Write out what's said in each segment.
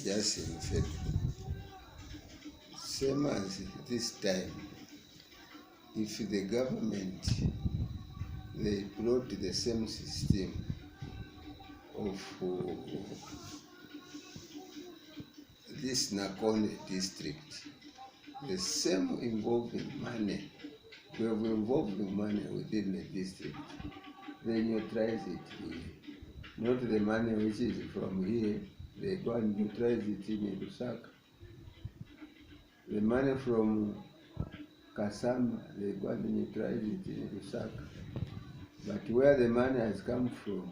just in fact, same as this time, if the government, they brought the same system of this Nakonde district, the same involving money, we have involving money within the district, they neutralize it here. Not the money which is from here, they go and neutralize it in Lusaka. The money from Kasama, they go and neutralize it in Lusaka. But where the money has come from,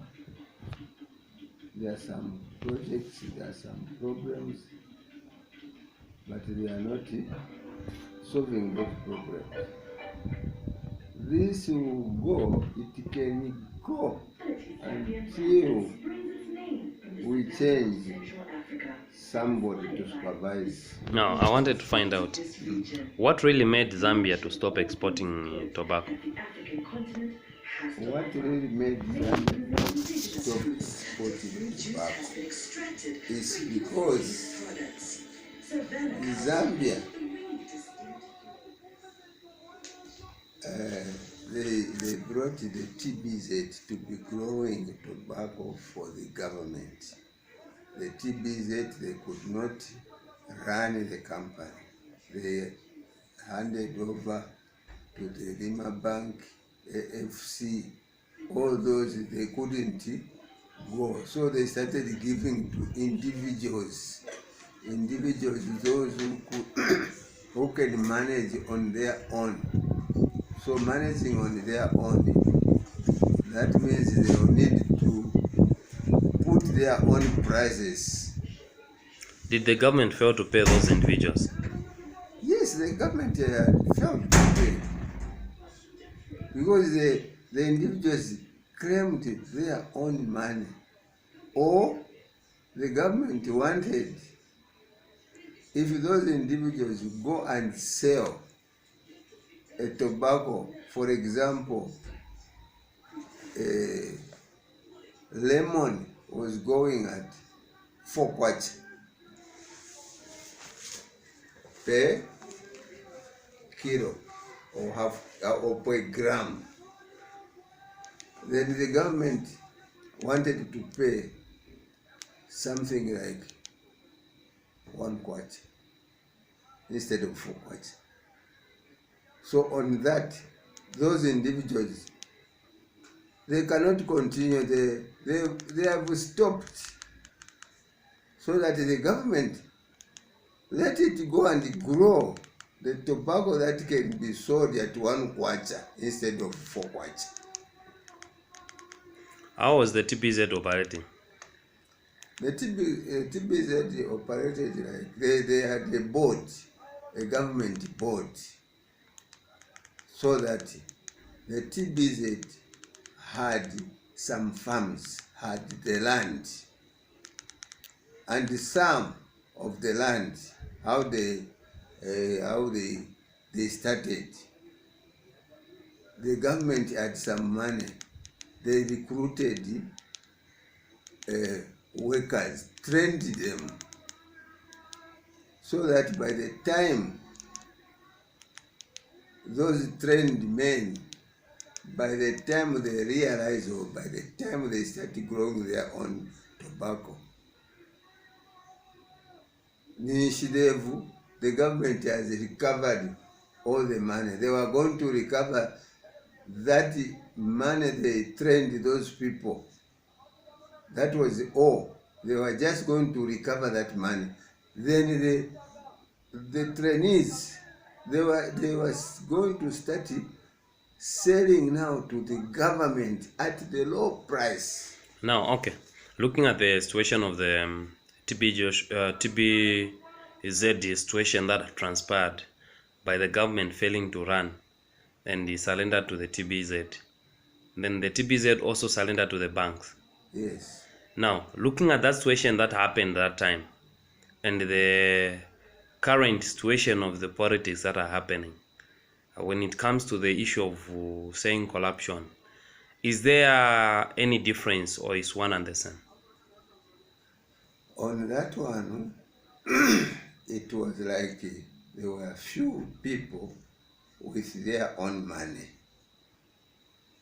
there are some projects, there are some problems, but they are not solving those problems. This will go, it can go until we change somebody to supervise. Now, I wanted to find out what really made Zambia to stop exporting tobacco. What really made Zambia to stop exporting tobacco is because Zambia, they brought the TBZ to be growing tobacco for the government. The TBZ, they could not run the company. They handed over to the Lima Bank, AFC, all those, they couldn't go. So they started giving to individuals, those who can manage on their own. So managing on their own, that means they will need to put their own prices. Did the government fail to pay those individuals? Yes, the government failed to pay because the individuals claimed their own money, or the government wanted, if those individuals go and sell a tobacco, for example, lemon was going at 4 kwacha per kilo or half or per gram. Then the government wanted to pay something like 1 kwacha instead of 4 kwacha. So on that, those individuals, they cannot continue. They have stopped, so that the government let it go and grow the tobacco that can be sold at 1 kwacha instead of 4 kwacha. How was the TBZ operating? The TBZ operated like they had a board, a government board, so that the TBZ had some farms, had the land, and some of the land, how they started. The government had some money. They recruited workers, trained them, so that by the time those trained men, by the time they realize, or by the time they start growing their own tobacco, the government has recovered all the money. They were going to recover that money they trained those people. That was all. They were just going to recover that money. Then the trainees, they were going to start selling now to the government at the low price. Now, okay, looking at the situation of the TBZ situation that transpired by the government failing to run, and he surrendered to the TBZ. Then the TBZ also surrendered to the banks. Yes. Now, looking at that situation that happened that time, and the current situation of the politics that are happening, when it comes to the issue of saying corruption, is there any difference, or is one and the same? On that one, it was like there were few people with their own money.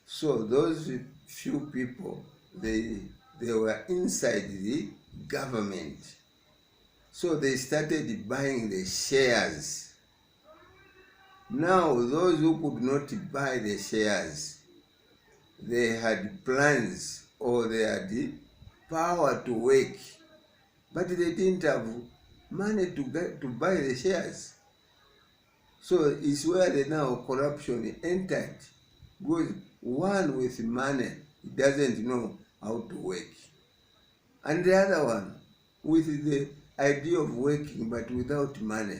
So those few people, they were inside the government. So they started buying the shares. Now those who could not buy the shares, they had plans or they had the power to work, but they didn't have money to buy the shares. So it's where the now corruption entered, because one with money doesn't know how to work, and the other one with the idea of working but without money.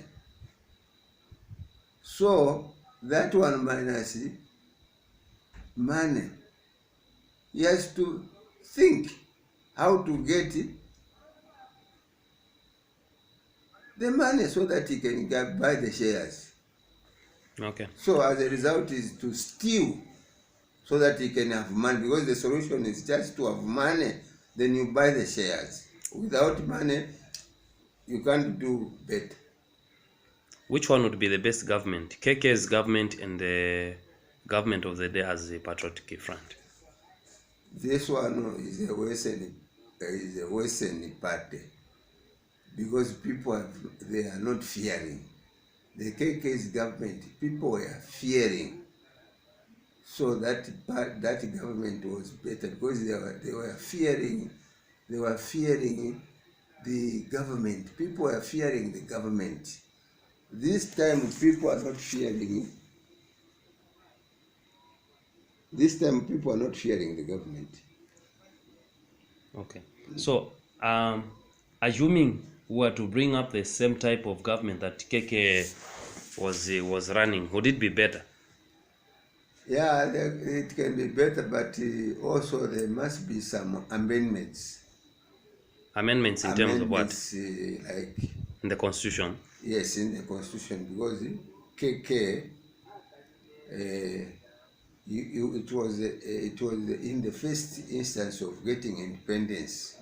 So that one minus money, he has to think how to get the money so that he can buy the shares. Okay. So as a result is to steal so that he can have money, because the solution is just to have money, then you buy the shares. Without money, you can't do better. Which one would be the best government? KK's government and the government of the day as the Patriotic Front? This one is a Western party, because people they are not fearing. The KK's government, people were fearing. So that government was better, because they were fearing the government. People were fearing the government. This time people are not fearing. This time people are not fearing the government. Okay. So, assuming we were to bring up the same type of government that KK was running, would it be better? Yeah, it can be better, but also there must be some amendments. Amendments in terms of what? Like in the constitution? Yes, in the constitution, because KK, it was in the first instance of getting independence.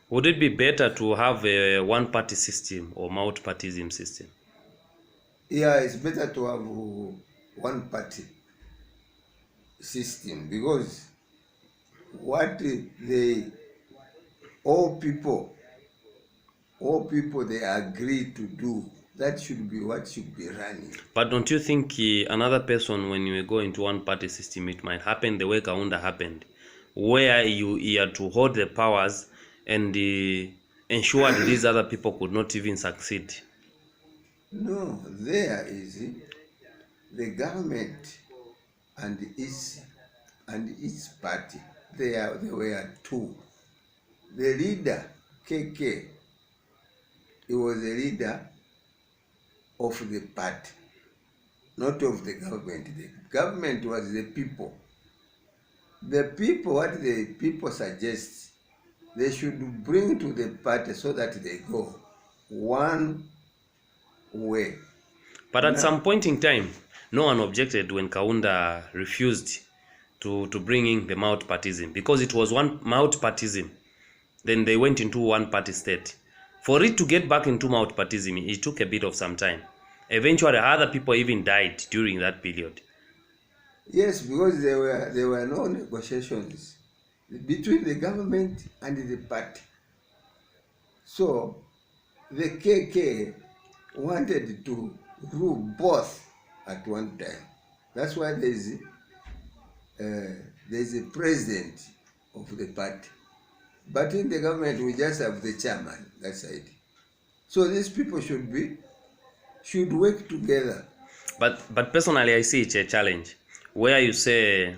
Would it be better to have a one-party system or multi-partyism system? Yeah, it's better to have one-party system, because what all people they agree to do, that should be what should be running. But don't you think another person, when you go into one-party system, it might happen the way Kaunda happened, where you had to hold the powers and ensure that these other people could not even succeed? No, there is the government and its party. They were two. The leader, KK, he was the leader of the party, not of the government. The government was the people. The people, what the people suggest, they should bring to the party so that they go one way. But at some point in time, no one objected when Kaunda refused to bring in the multi-partyism, because it was one multi-partyism. Then they went into one-party state. For it to get back into multi-partyism, it took a bit of some time. Eventually, other people even died during that period. Yes, because there were no negotiations between the government and the party. So the KK wanted to rule both at one time. That's why there's a president of the party. But in the government, we just have the chairman, that side. So these people should work together. But personally, I see it's a challenge, where you say,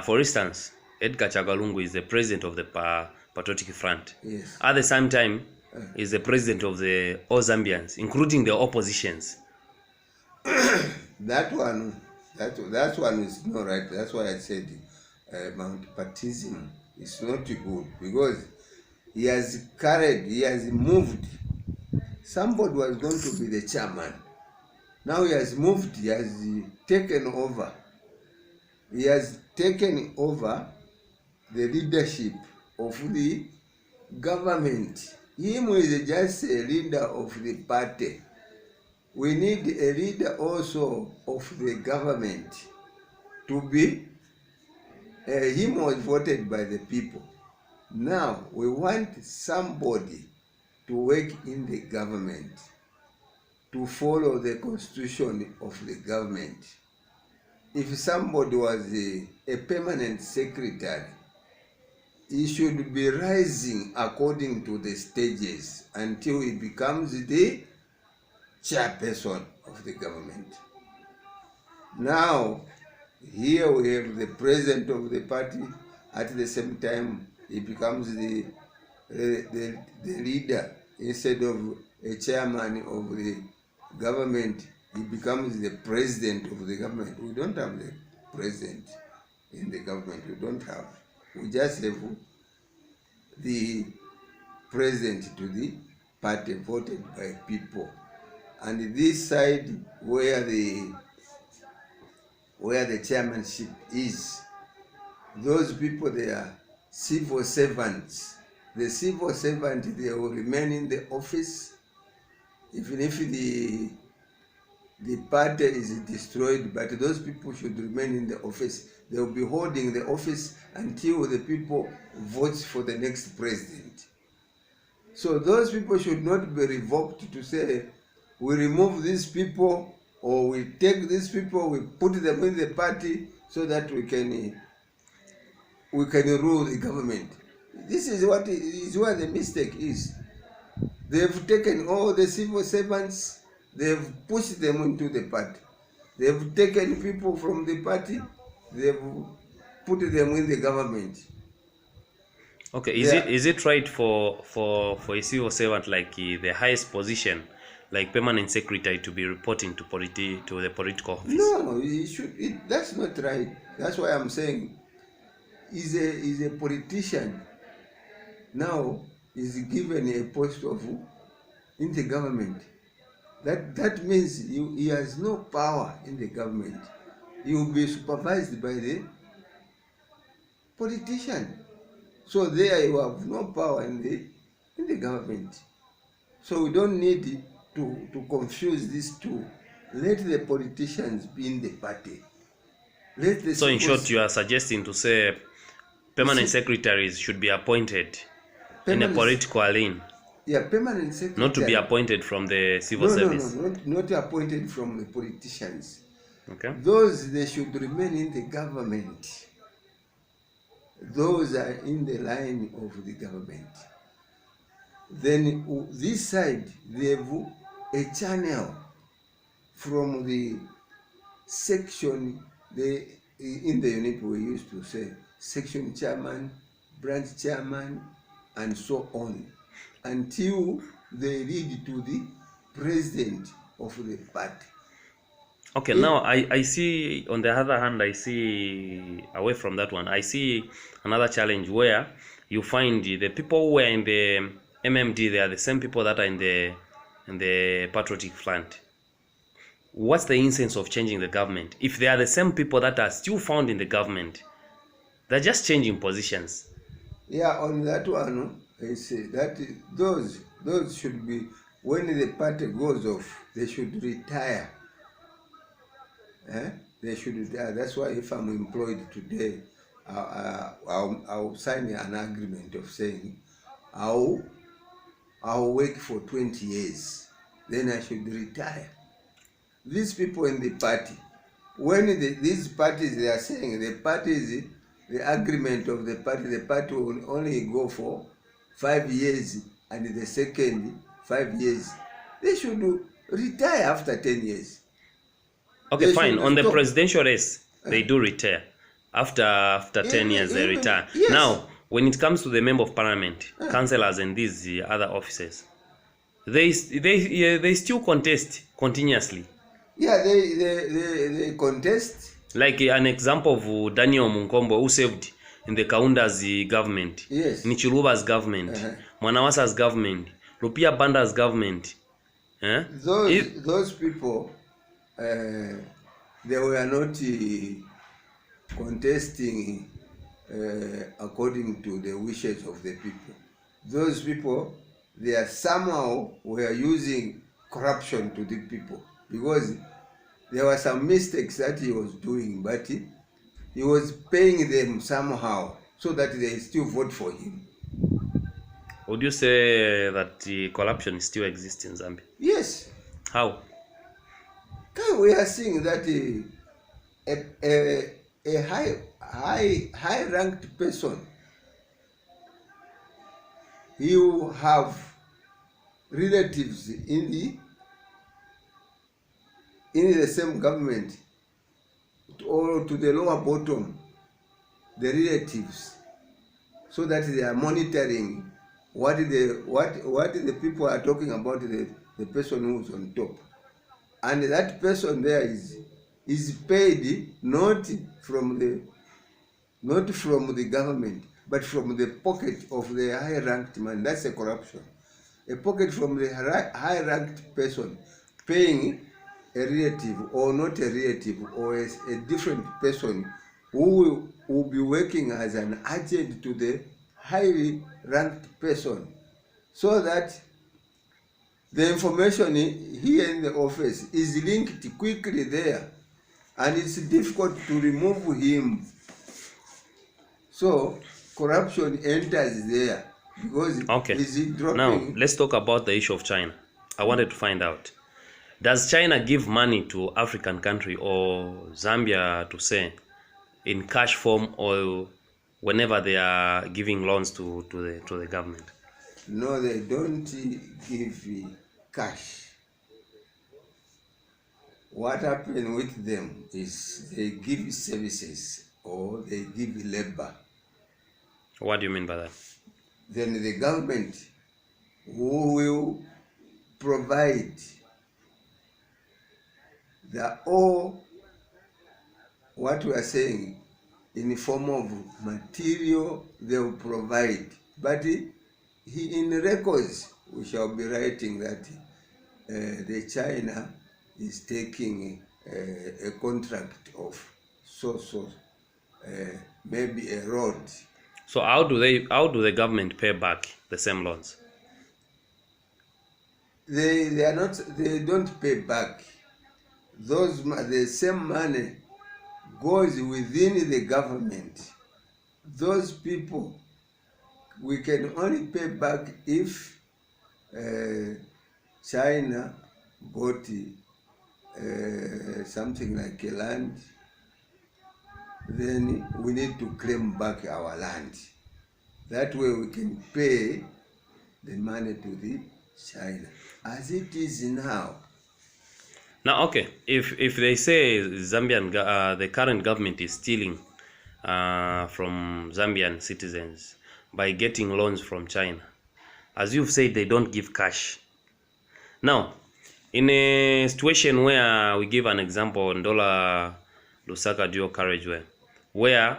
for instance, Edgar Chagalungu is the president of the Patriotic Front. Yes. At the same time, is the president of all Zambians, including the oppositions. That one is not right. That's why I said multi-partyism is not good, because he has moved. Somebody was going to be the chairman. Now he has moved, he has taken over. He has taken over the leadership of the government. Him is just a leader of the party. We need a leader also of the government to be, him was voted by the people. Now we want somebody to work in the government, to follow the constitution of the government. If somebody was a permanent secretary, he should be rising according to the stages until he becomes the chairperson of the government. Now, here we have the president of the party. At the same time, he becomes the leader. Instead of a chairman of the government, he becomes the president of the government. We don't have the president in the government. We don't have. We just have the president to the party voted by people. And this side where the chairmanship is, those people, they are civil servants. The civil servant, they will remain in the office even if the party is destroyed, but those people should remain in the office. They will be holding the office until the people vote for the next president. So those people should not be revoked to say, we remove these people, or we take these people, we put them in the party so that we can rule the government. This is what is where the mistake is. They've taken all the civil servants, they've pushed them into the party. They've taken people from the party, they've put them in the government. Okay, is it right for a civil servant like the highest position, like permanent secretary, to be reporting to the political office? No, that's not right. That's why I'm saying he's a politician. Now is given a post in the government. That means he has no power in the government. He will be supervised by the politician. So there you have no power in the government. So we don't need to confuse these two. Let the politicians be in the party. So in short, you are suggesting to say permanent secretaries should be appointed in a political lane. Yeah, permanent secretary. Not to be appointed from the civil service. No, not appointed from the politicians. Okay. Those, they should remain in the government. Those are in the line of the government. Then this side, they have a channel from the section, in the unit we used to say section chairman, branch chairman, and so on, until they lead to the president of the party. Okay, now I see, on the other hand, I see, away from that one, I see another challenge where you find the people who are in the MMD, they are the same people that are in the Patriotic Front. What's the essence of changing the government? If they are the same people that are still found in the government, they're just changing positions. Yeah, on that one, I say that those should be, when the party goes off, they should retire. They should retire. That's why if I'm employed today, I'll sign an agreement of saying I'll work for 20 years, then I should retire. These people in the party, when these parties, they are saying the parties, the agreement of the party will only go for 5 years, and the second 5 years, they should retire after 10 years. Okay, fine. On the presidential race, they do retire. After 10 years, they retire. Yes. Now, when it comes to the member of parliament, councillors, and these other officers, they still contest continuously. Yeah, they contest. Like an example of Daniel Munkombo, who served in the Kaunda's government, yes, Nichiluba's government, Mwanawasa's government, Rupia Banda's government. Those people, they were not contesting according to the wishes of the people. Those people, they are somehow were using corruption to the people, because there were some mistakes that he was doing, but he was paying them somehow so that they still vote for him. Would you say that the corruption still exists in Zambia? Yes. How? We are seeing that a high ranked person, he will have relatives in the same government, or to the lower bottom, the relatives, so that they are monitoring what the people are talking about the person who's on top, and that person there is paid not from the government, but from the pocket of the high ranked man. That's a corruption. A pocket from the high ranked person paying a relative, or not a relative, or a different person who will be working as an agent to the highly ranked person, so that the information here in the office is linked quickly there, and it's difficult to remove him. So corruption enters there, because is it dropping? Now let's talk about the issue of China. I wanted to find out, does China give money to African country or Zambia, to say, in cash form, or whenever they are giving loans to the government? No, they don't give cash. What happens with them is they give services, or they give labor. What do you mean by that? Then the government who will provide what we are saying in the form of material, they will provide. But in records, we shall be writing that the China is taking a contract of maybe a road. So how do the government pay back the same loans? They don't pay back. The same money goes within the government. Those people, we can only pay back if China bought something like a land. Then we need to claim back our land. That way we can pay the money to the China. As it is now. Now, okay, if they say Zambian the current government is stealing from Zambian citizens by getting loans from China, as you've said, they don't give cash. Now, in a situation where we give an example on Ndola Lusaka Dual Carriageway, where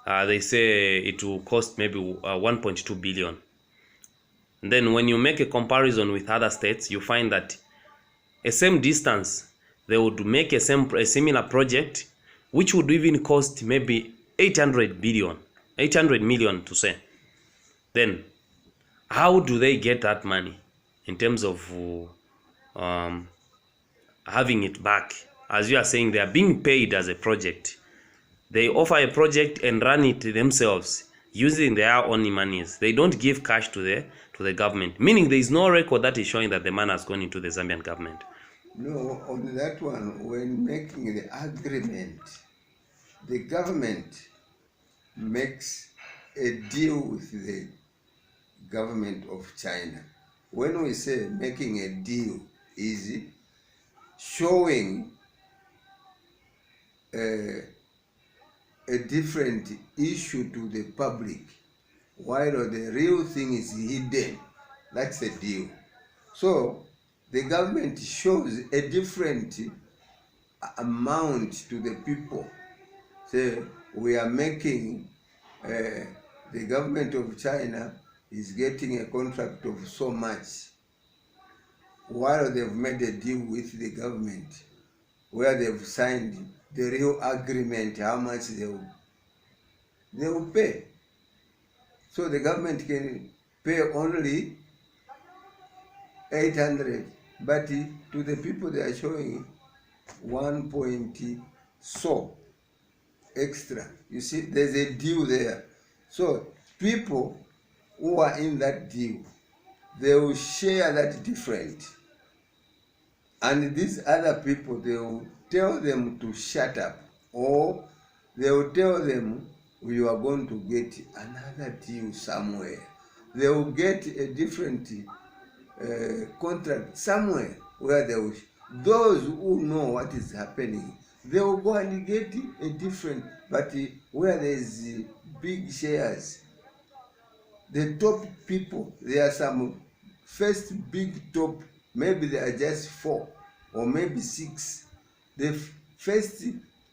they say it will cost maybe 1.2 billion. Then when you make a comparison with other states, you find that a same distance, they would make a similar project, which would even cost maybe 800 million to say. Then how do they get that money in terms of having it back? As you are saying, they are being paid as a project. They offer a project and run it themselves using their own monies. They don't give cash to the government, meaning there is no record that is showing that the money has gone into the Zambian government. No, on that one, when making the agreement, the government makes a deal with the government of China. When we say making a deal, is showing a different issue to the public, while the real thing is hidden. That's a deal. So the government shows a different amount to the people. Say, we are making, the government of China is getting a contract of so much, while they've made a deal with the government, where they've signed the real agreement, how much they will pay. So the government can pay only 800, but to the people they are showing 1 point so extra. You see, there's a deal there. So people who are in that deal, they will share that different. And these other people, they will tell them to shut up, or they will tell them you are going to get another deal somewhere. They will get a different contract somewhere where they will, those who know what is happening, they will go and get a different, but where there is big shares, the top people, there are some first big top, maybe there are just 4 or maybe 6. The first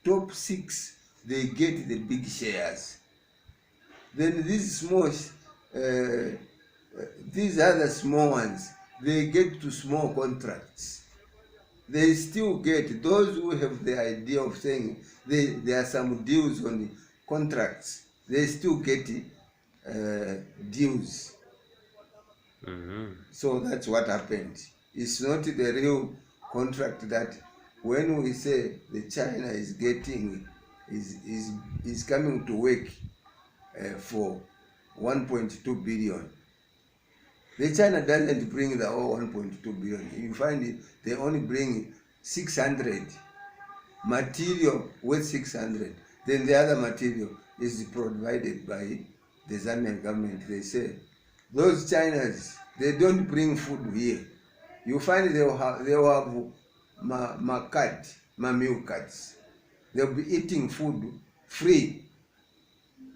top 6, they get the big shares. Then these small, these other small ones, they get to small contracts. They still get, those who have the idea of saying there are some deals on contracts, they still get deals. So that's what happened. It's not the real contract that when we say the China is getting, is coming to work for 1.2 billion. The China doesn't bring the whole 1.2 billion. You find it, they only bring 600 material with 600. Then the other material is provided by the Zambian government. They say those Chinese, they don't bring food here. You find they will have milk cards. They'll be eating food free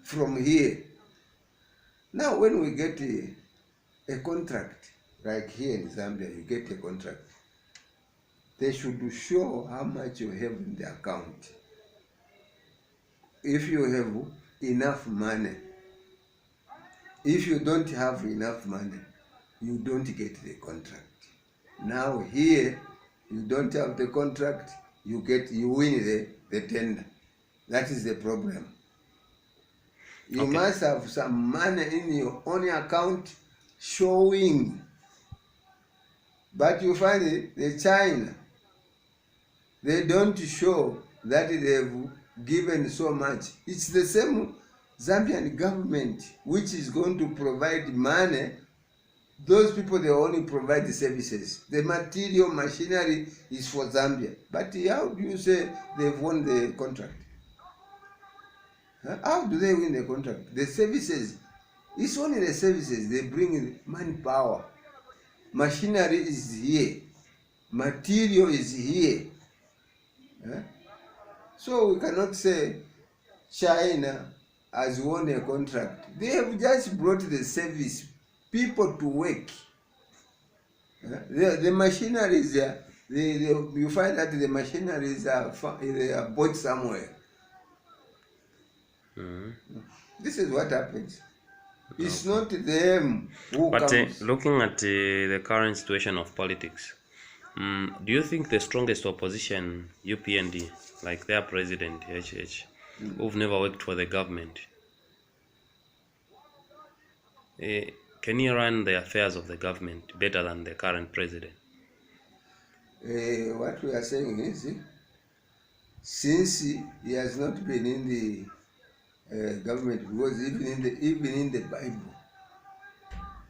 from here. Now when we get a contract, like here in Zambia, you get a contract, they should show how much you have in the account. If you have enough money. If you don't have enough money, you don't get the contract. Now here, you don't have the contract, you win the tender. That is the problem. You must have some money in your own account showing. But you find it, the China, they don't show that they've given so much. It's the same Zambian government which is going to provide money. Those people, they only provide the services. The material machinery is for Zambia. But how do you say they've won the contract? How do they win the contract? The services, it's only the services. They bring manpower. Machinery is here. Material is here. So we cannot say China has won a contract. They have just brought the service people to work. The machineries, you find that the machineries they are bought somewhere. This is what happens. It's not them who comes. Looking at the current situation of politics, do you think the strongest opposition, UPND, like their president, HH, who've never worked for the government, can he run the affairs of the government better than the current president? What we are saying is, since he has not been in the government, because even in the Bible,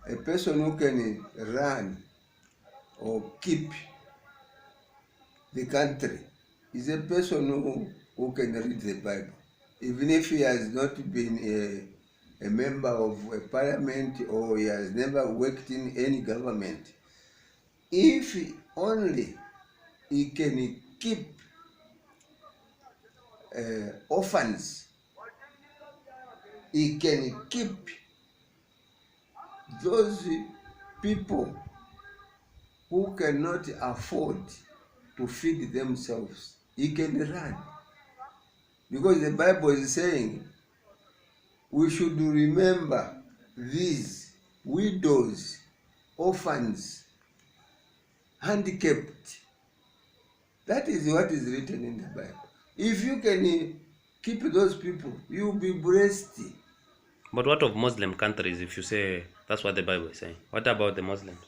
a person who can run or keep the country is a person who can read the Bible, even if he has not been a member of a parliament or he has never worked in any government. If only he can keep orphans, he can keep those people who cannot afford to feed themselves, he can run. Because the Bible is saying we should remember these widows, orphans, handicapped. That is what is written in the Bible. If you can keep those people, you will be blessed. But what of Muslim countries, if you say that's what the Bible is saying? What about the Muslims?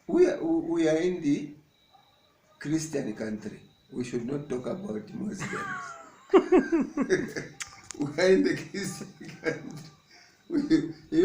we are in the Christian country. We should not talk about Muslims. We are in the Christian country.